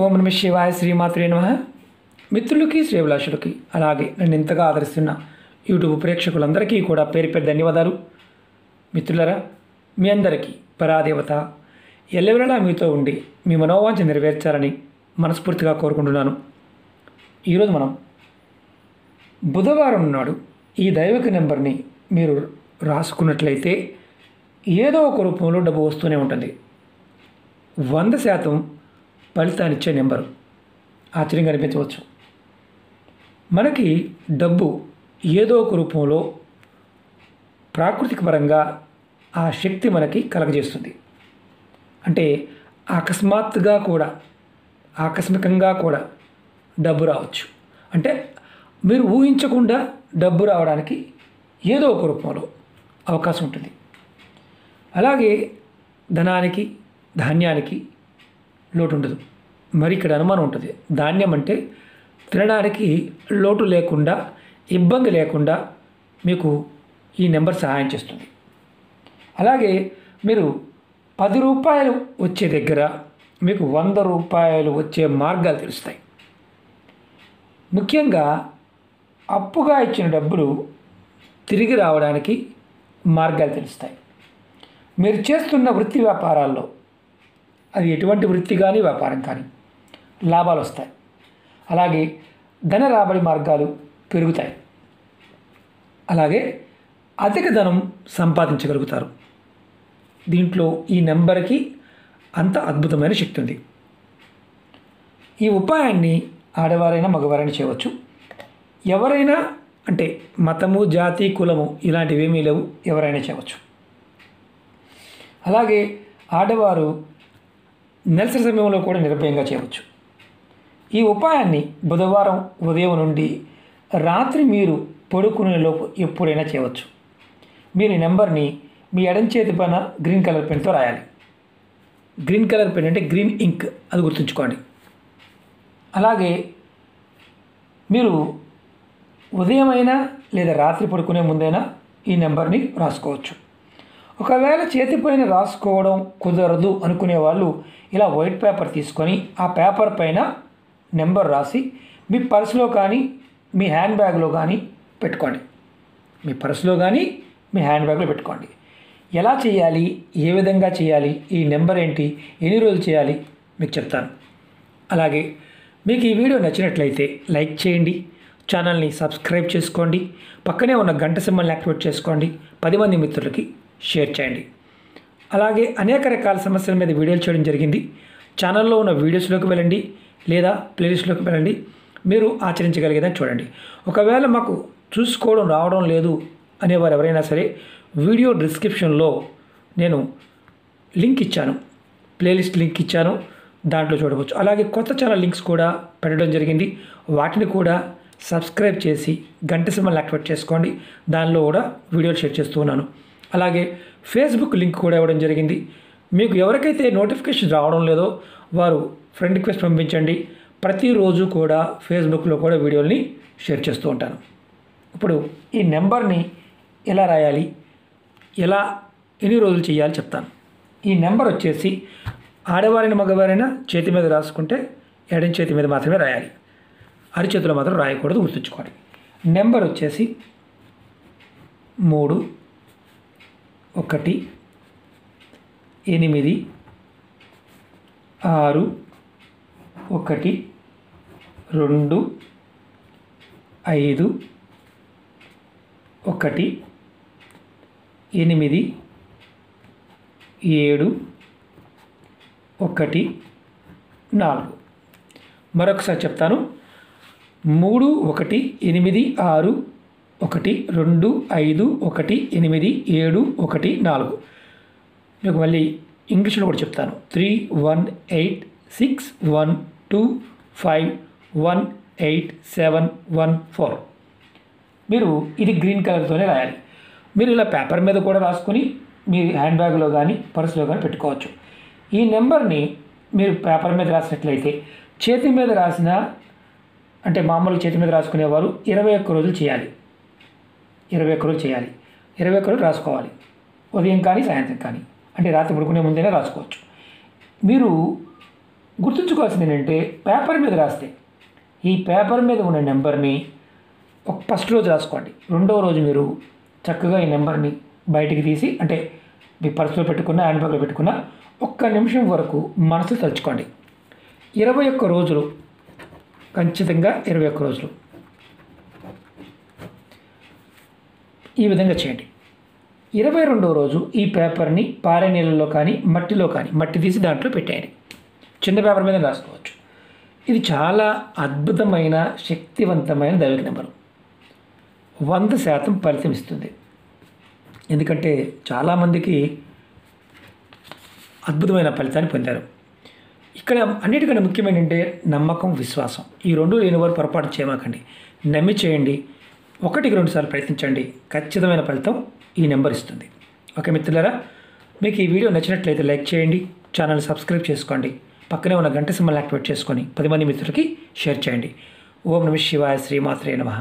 ఓం నమః శివాయ శ్రీమాత్రే నమః. మిత్రులకి శ్రేభిలాషులకి అలాగే నన్ను ఇంతగా ఆదరిస్తున్న యూట్యూబ్ ప్రేక్షకులందరికీ కూడా పేరు పేరు ధన్యవాదాలు. మిత్రులరా, మీ అందరికీ పరాదేవత ఎల్లవేళలా మీతో ఉండి మీ మనోవాంఛ నెరవేర్చాలని మనస్ఫూర్తిగా కోరుకుంటున్నాను. ఈరోజు మనం బుధవారం నాడు ఈ దైవిక నెంబర్ని మీరు రాసుకున్నట్లయితే ఏదో ఒక రూపంలో డబ్బు వస్తూనే ఉంటుంది. 100% ఫలితాన్నిచ్చే నెంబరు. ఆశ్చర్యంగా అనిపించవచ్చు. మనకి డబ్బు ఏదో ఒక రూపంలో ప్రాకృతిక పరంగా ఆ శక్తి మనకి కలగజేస్తుంది. అంటే ఆకస్మికంగా కూడా డబ్బు రావచ్చు. అంటే మీరు ఊహించకుండా డబ్బు రావడానికి ఏదో ఒక రూపంలో అవకాశం ఉంటుంది. అలాగే ధనానికి ధాన్యానికి లోటు ఉండదు. మరి ఇక్కడ అనుమానం ఉంటుంది. ధాన్యం అంటే తినడానికి లోటు లేకుండా, ఇబ్బంది లేకుండా మీకు ఈ నెంబర్ సహాయం చేస్తుంది. అలాగే మీరు 10 రూపాయలు వచ్చే దగ్గర మీకు 100 రూపాయలు వచ్చే మార్గాలు తెలుస్తాయి. ముఖ్యంగా అప్పుగా ఇచ్చిన డబ్బులు తిరిగి రావడానికి మార్గాలు తెలుస్తాయి. మీరు చేస్తున్న వృత్తి వ్యాపారాల్లో, అది ఎటువంటి వృత్తి కానీ వ్యాపారం కానీ, లాభాలు వస్తాయి. అలాగే ధన రాబడి మార్గాలు పెరుగుతాయి. అలాగే అధిక ధనం సంపాదించగలుగుతారు. దీంట్లో ఈ నెంబర్కి అంత అద్భుతమైన శక్తి ఉంది. ఈ ఉపాయాన్ని ఆడవారైనా మగవారైనా చేయవచ్చు. ఎవరైనా, అంటే మతము, జాతి, కులము ఇలాంటివి ఏమీ లేవు, ఎవరైనా చేయవచ్చు. అలాగే ఆడవారు నెలసరి సమయంలో కూడా నిర్భయంగా చేయవచ్చు. ఈ ఉపాయాన్ని బుధవారం ఉదయం నుండి రాత్రి మీరు పడుకునేలోపు ఎప్పుడైనా చేయవచ్చు. మీరు ఈ నెంబర్ని మీ ఎడం చేతి పైన గ్రీన్ కలర్ పెన్తో రాయాలి. గ్రీన్ కలర్ పెన్ అంటే గ్రీన్ ఇంక్, అది గుర్తుంచుకోండి. అలాగే మీరు ఉదయం అయినా లేదా రాత్రి పడుకునే ముందైనా ఈ నెంబర్ని రాసుకోవచ్చు. ఒకవేళ చేతిపైన రాసుకోవడం కుదరదు అనుకునే వాళ్ళు ఇలా వైట్ పేపర్ తీసుకొని ఆ పేపర్ పైన నెంబర్ రాసి మీ పర్సులో కానీ మీ హ్యాండ్ బ్యాగ్లో కానీ పెట్టుకోండి. మీ పర్సులో కానీ మీ హ్యాండ్ బ్యాగ్లో పెట్టుకోండి. ఎలా చేయాలి, ఏ విధంగా చేయాలి, ఈ నెంబర్ ఏంటి, ఎన్ని రోజులు చేయాలి మీకు చెప్తాను. అలాగే మీకు ఈ వీడియో నచ్చినట్లయితే లైక్ చేయండి, ఛానల్ని సబ్స్క్రైబ్ చేసుకోండి, పక్కనే ఉన్న గంట సింబల్ని యాక్టివేట్ చేసుకోండి, 10 మంది మిత్రులకి షేర్ చేయండి. అలాగే అనేక రకాల సమస్యల మీద వీడియోలు చేయడం జరిగింది. ఛానల్లో ఉన్న వీడియోస్లోకి వెళ్ళండి లేదా ప్లేలిస్ట్లోకి వెళ్ళండి, మీరు ఆచరించగలిగేదని చూడండి. ఒకవేళ మాకు చూసుకోవడం రావడం లేదు అనేవారు ఎవరైనా సరే, వీడియో డిస్క్రిప్షన్లో నేను లింక్ ఇచ్చాను, ప్లేలిస్ట్ లింక్ ఇచ్చాను, దాంట్లో చూడవచ్చు. అలాగే కొత్త ఛానల్ లింక్స్ కూడా పెట్టడం జరిగింది. వాటిని కూడా సబ్స్క్రైబ్ చేసి గంట సింబల్ యాక్టివేట్ చేసుకోండి. దానిలో కూడా వీడియోలు షేర్ చేస్తూ ఉన్నాను. అలాగే ఫేస్బుక్ లింక్ కూడా ఇవ్వడం జరిగింది. మీకు ఎవరికైతే నోటిఫికేషన్ రావడం లేదో వారు ఫ్రెండ్ రిక్వెస్ట్ పంపించండి. ప్రతిరోజు కూడా ఫేస్బుక్లో కూడా వీడియోల్ని షేర్ చేస్తూ ఉంటాను. ఇప్పుడు ఈ నెంబర్ని ఎలా రాయాలి, ఎన్ని రోజులు చేయాలి చెప్తాను. ఈ నెంబర్ వచ్చేసి ఆడవారైన మగవారైనా చేతి మీద రాసుకుంటే ఎడం చేతి మీద మాత్రమే రాయాలి, అరిచేతిలో మాత్రం రాయకూడదు, గుర్తుంచుకోండి. నెంబర్ వచ్చేసి 3 1 8 6 1 2 5 1 8 7 1 4. మరొకసారి చెప్తాను. 3 1 8 6 1 2 5 1 8 7 1 4. మీకు మళ్ళీ ఇంగ్లీష్లో కూడా చెప్తాను. 3 1 8 6 1 2 5 1 8 7 1 4. మీరు ఇది గ్రీన్ కలర్తోనే రాయాలి. మీరు ఇలా పేపర్ మీద కూడా రాసుకొని మీ హ్యాండ్ బ్యాగ్లో కానీ పర్సులో కానీ పెట్టుకోవచ్చు. ఈ నెంబర్ని మీరు పేపర్ మీద రాసినట్లయితే, చేతి మీద రాసిన, అంటే మామూలు చేతి మీద రాసుకునేవారు 21 రోజులు చేయాలి. 21 రోజులు చేయాలి. 21 రోజులు రాసుకోవాలి. ఉదయం కానీ సాయంత్రం కానీ, అంటే రాత్రి పడుకునే ముందైనా రాసుకోవచ్చు. మీరు గుర్తుంచుకోవాల్సింది ఏంటంటే పేపర్ మీద రాస్తే ఈ పేపర్ మీద ఉన్న నెంబర్ని ఫస్ట్ రోజు రాసుకోండి. రెండవ రోజు మీరు చక్కగా ఈ నెంబర్ని బయటికి తీసి అంటే మీ పర్సులో పెట్టుకున్న హ్యాండ్ బ్యాగ్లో పెట్టుకున్న 1 నిమిషం వరకు మనసు తలుచుకోండి. 21 రోజులు, ఖచ్చితంగా 21 రోజులు ఈ విధంగా చేయండి. 22వ రోజు ఈ పేపర్ని పారే నీళ్ళలో కానీ మట్టిలో కానీ మట్టి తీసి దాంట్లో పెట్టేయండి. చిన్న పేపర్ మీద రాసుకోవచ్చు. ఇది చాలా అద్భుతమైన శక్తివంతమైన దైవిక నెంబరు. 100% ఫలితం ఇస్తుంది. ఎందుకంటే చాలామందికి అద్భుతమైన ఫలితాన్ని పొందారు. ఇక్కడ అన్నిటికన్నా ముఖ్యమైన అంటే నమ్మకం, విశ్వాసం. ఈ రెండు లేని వారు పొరపాటు చేయమాకండి. నమ్మి చేయండి. 1-2 సార్లు ప్రయత్నించండి. ఖచ్చితమైన ఫలితం ఈ నెంబర్ ఇస్తుంది. ఓకే మిత్రులారా, మీకు ఈ వీడియో నచ్చినట్లయితే లైక్ చేయండి, ఛానల్ సబ్స్క్రైబ్ చేసుకోండి, పక్కనే ఉన్న గంట సింబల్ యాక్టివేట్ చేసుకొని 10 మంది మిత్రులకి షేర్ చేయండి. ఓం నమః శివాయ. శ్రీమాత్రే నమః.